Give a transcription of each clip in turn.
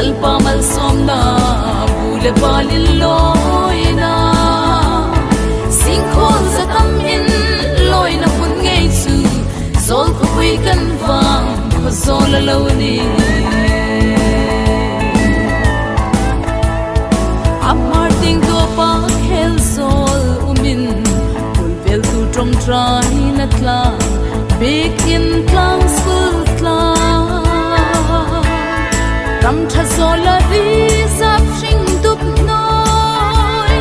lalpa mal somna bule balin loina singkhol zatam in loina pun ngei chu zol khoi kan wang khozol loni apar ting do pa khel zol umin bulvel tu trong trai na tla big in tlang school tla ram tha zola ri zap shing dup noi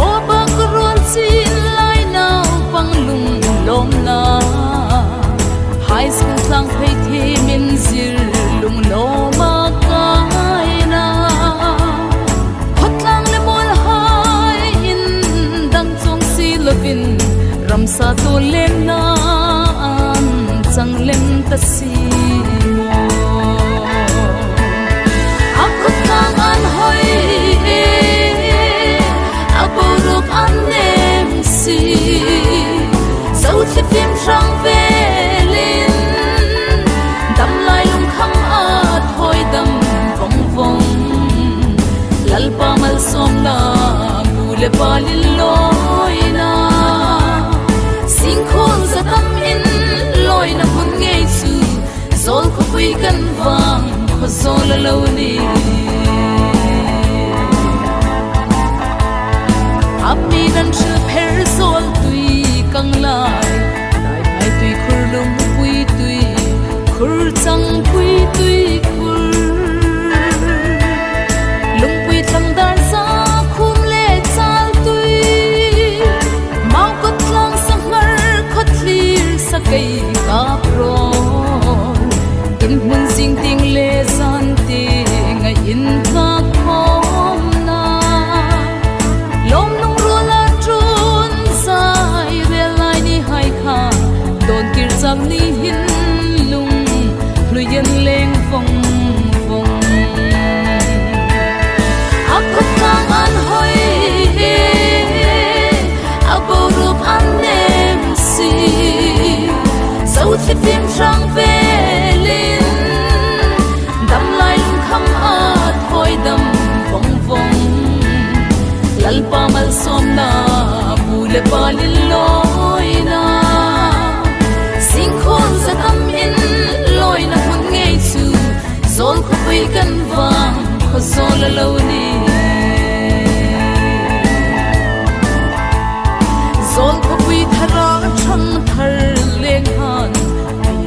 o bak rol sin lai nau pang lung lom na high school tlang phei thi min zir lung lo ma kai na hotlang le mol hai in dang chong si lovin ram sa to lem na an chang lem ta si phim răng về lên đâm lai lung khăng át thôi đâm vòng vòng lalpa mal som na bule palin loi na singkhol zatam in loi na hun ngei chu zol khoi kan wang khozol loni api nan chu pher zol tui kang lai lung pui tui khur chang pui tui khur lung pui thang dar sa khum le chal tui mau ko thlang sang mar khot lir sa kai ka pro in mun sing ting le san ti ngai in ka khom na lom nong ru la trun sai re lai ni hai kha don kir sam ni hin lung luyen leng phong phong akut kang an hoi aborup an nem si sau thi phim rang velin dam lai lung kham at hoi dam phong phong lalpa mal som na bule balin loina singkhol zatam in loina hun ngei chu zol khoi kan wang khozol loni zol khoi thara thang thar leng han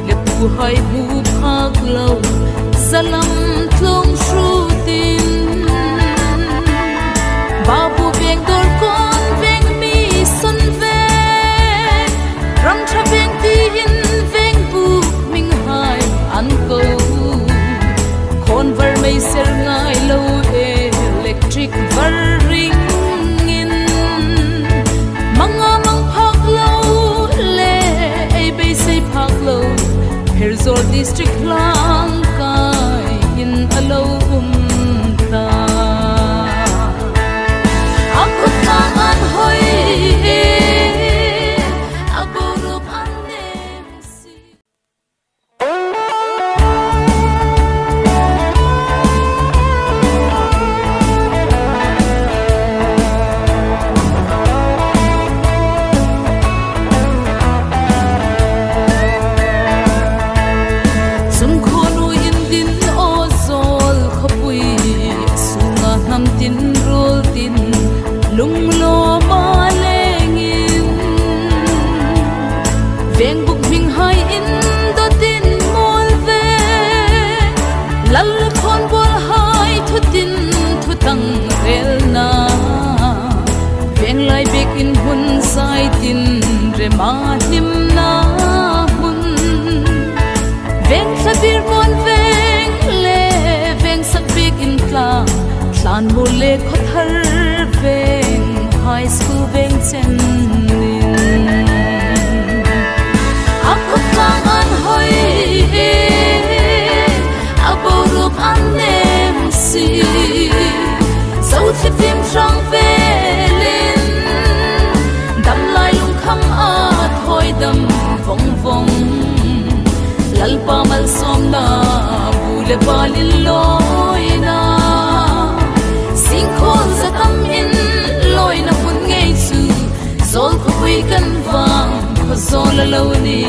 le pu hai bu phak lo zalam thlong shru tin babu beng dor kon beng mi sun ve ram tha beng ti in anko khon var mai ser ngai lo electric var ring in manga mang phak lo le ai be sei phak lo herzol district lang kai in alo ta akut kang an hoi ma him na hun veng sabir mon veng le veng sak big in tlan mo le khothar veng high school veng chen akut kang an hoi aborup an nem si sau thi phim rang velin dam lai lung kham at hoi dam vong vong lalpa mal som na bule balin loina zola lawni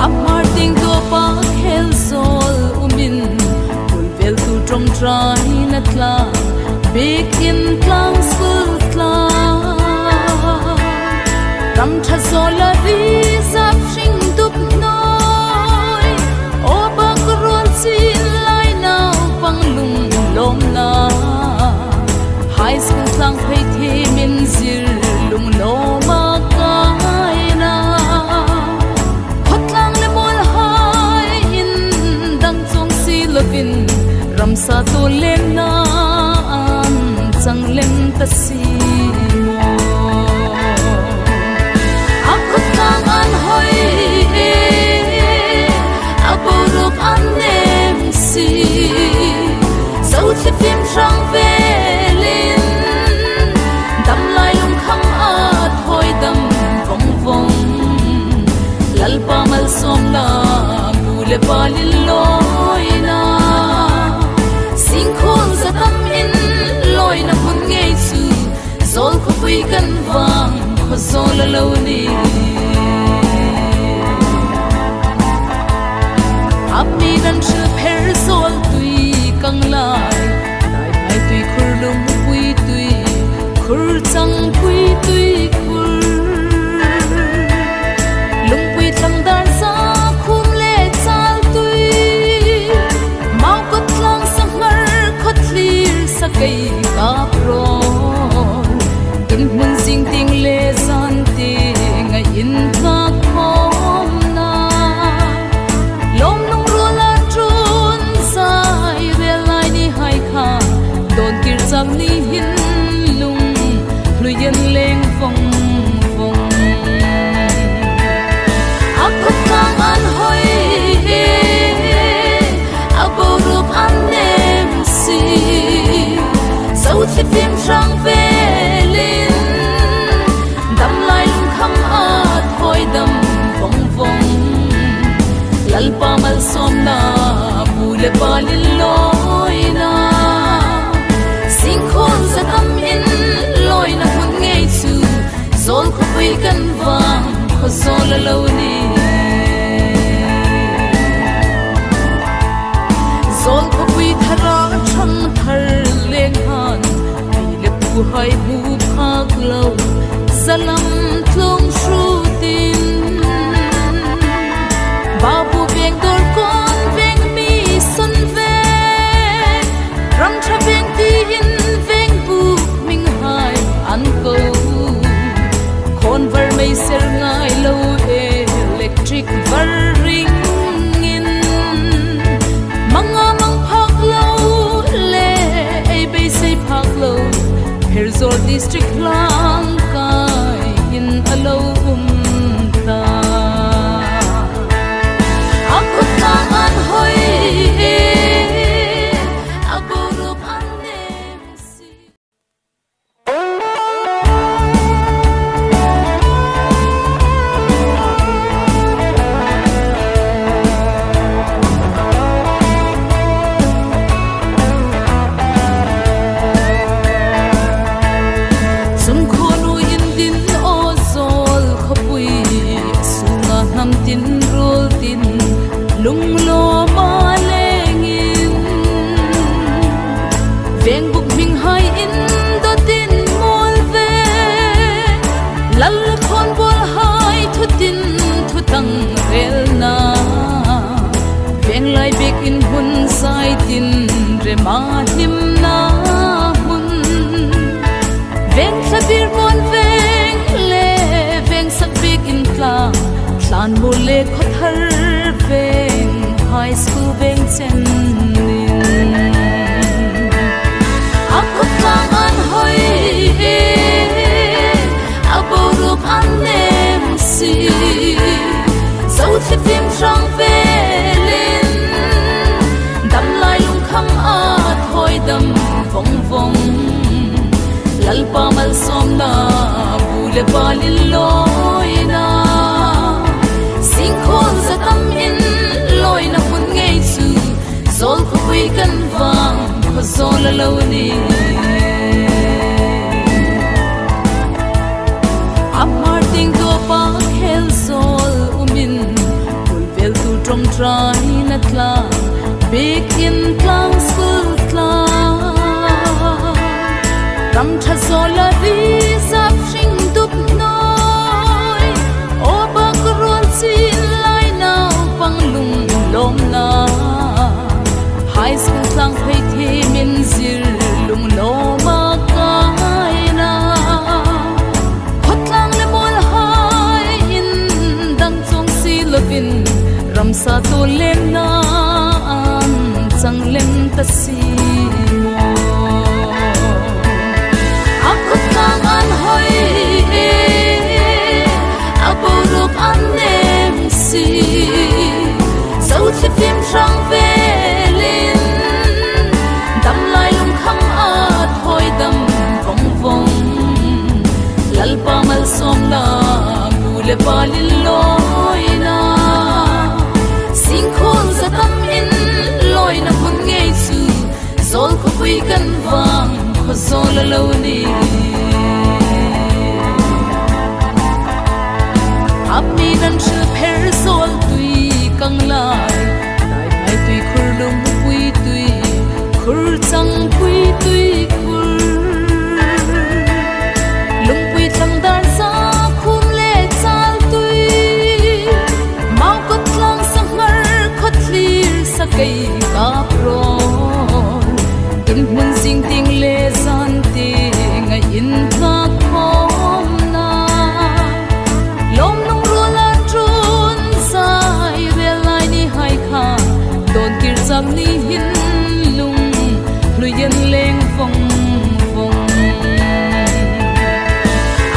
amar ting do pa khel zol umin ulvel tu trong trai na tla big in tlang sul tla ram tha zola vi zap shing dup noi oba krol sin lai nau pang lung lom na high school tlang phei thi min zir lung lo ma kai na khotlang le mol hai in dang chong si lovin ram sa to len na an chang lem ta si mo akhotlang an hoi e aborok an nem si so thi phim sang ve pamal somna mule palil loina singkhol zatam in loina hun ngei chu zol ko pui kan wang kho zol loni apni dan chu pher zol tui kang lai lai mai tui khur lum pui tui khur chang pui tui dar sa khum le chal tui mau ko tlang samar khotlir sakai ka pro tin mun sing ting le san ti ngai in ka khom na lom nong ro la trun sai re lai ni hai kha don tir chang ni hin lung luyen leng phong khotlang an hoi e aborok an nem si so thi phim sang velin dam lai lung kham a thoi dam vong vong lal pa mal som na bule palil loina singkhon zatam in loina hun ngei chu zol ko pui kan wang kho zol loni zol ko pui thara thang thar leng han le pu hai bu phak lo zalam tlong shru tin babu beng dor kon beng mi son ve ram tha beng ti in beng bu ming hai an ko kon var mai ser ngai lo electric var ring in manga mang phak lo le ai be say phak lo herzor district lang kai in alo ta akhotlang an hoi e aborok an nem si lung lo ma lengin veng buk ming hai in do tin mol ve lal khon bol hai thu tin thu tang rel na veng lai bek in hun sai tin re ma him na hun veng sabir mon veng le veng sak bek in tla tlan mole khothar veng high school veng chen nin akhotlang an hoi e aborok an nem si so thi phim sang velin dam lai lung kham a thoi dam vong vong lal pa mal som na bule palil loina singkhol zatam in loina hun ngei chu zol ko pui kan wang kho zol loni trong trái nát lang big in lang school lang ram tha zola ri zap sing dup noi oba kurol sin lai nau pang lung lom na high school lang phei thi min zir lung loma kai na hot lang le mol hai in dang chong si lovin ram sa to lem na an chang lem ta si mo akut lang an hoi e aborok an nem si sau thi phim sang velin dam lai lung kham a thoi dam vong vong lal pa mal som la bule palil loina sing khol za tam in loina kun ngei chu zol ko pui kan wang ko zol lo ni apni nan chu pher zol tui kang lai dai mai tui khur lung pui tui khur chang pui tui khur lung pui thang dar sa khum le chal tui mau ko thlang sang mar khot lir sa kai ka pro in mun sing ting le san ti ngai in ka khom na lom nong ro la trun sai re lai ni hai kha don kir sam ni hin lung luyen leng phong phong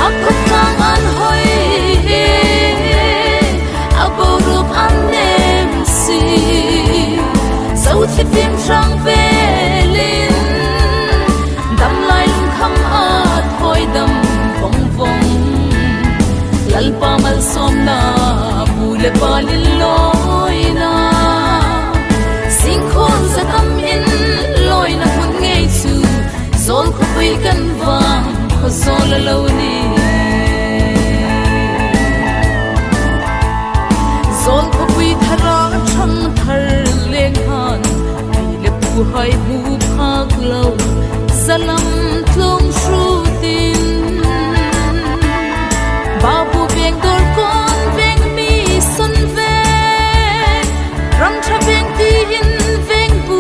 akut lang an hoi e aborok an nem si sau thi phim sang velin dam lai lung kham a thoi dam phong phong lal pa mal som na bule palil loina sing khon za tam in loina hun ngei chu zol ko pui kan wang ko zol lo ni zol ko pui thara thang thar leng han le pu hai bu phak lo salam tlong shru tin babu beng dor kon beng mi sun ve ram tha beng ti in beng bu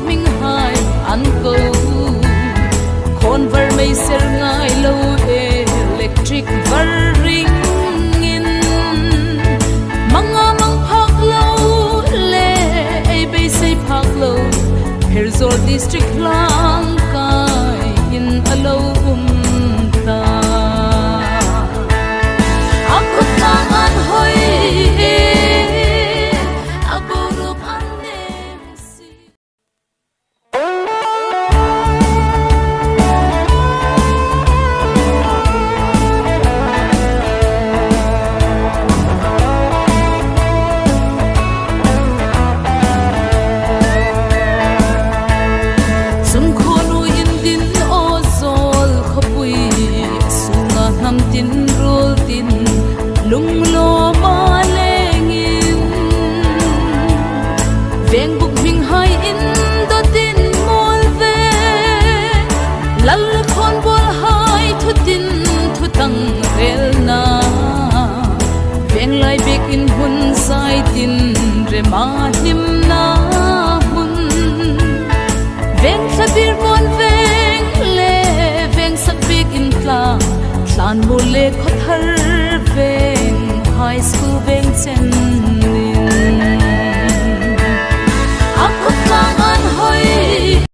ming hai an ko kon ver mei ser ngai lo electric var ring in manga mang phak lo le ei be sei phak lo herzol district lang kai in alo ta akut lang an hoi e aborok an nem si sun khonu in din o zol khopui sunga nam tin rul tin lung lo ma lengin veng buk ming hai in do tin mol ve lal khon bol hai thu tin thu tang vel na veng lai bek in hun sai tin re ma him na hun veng sabir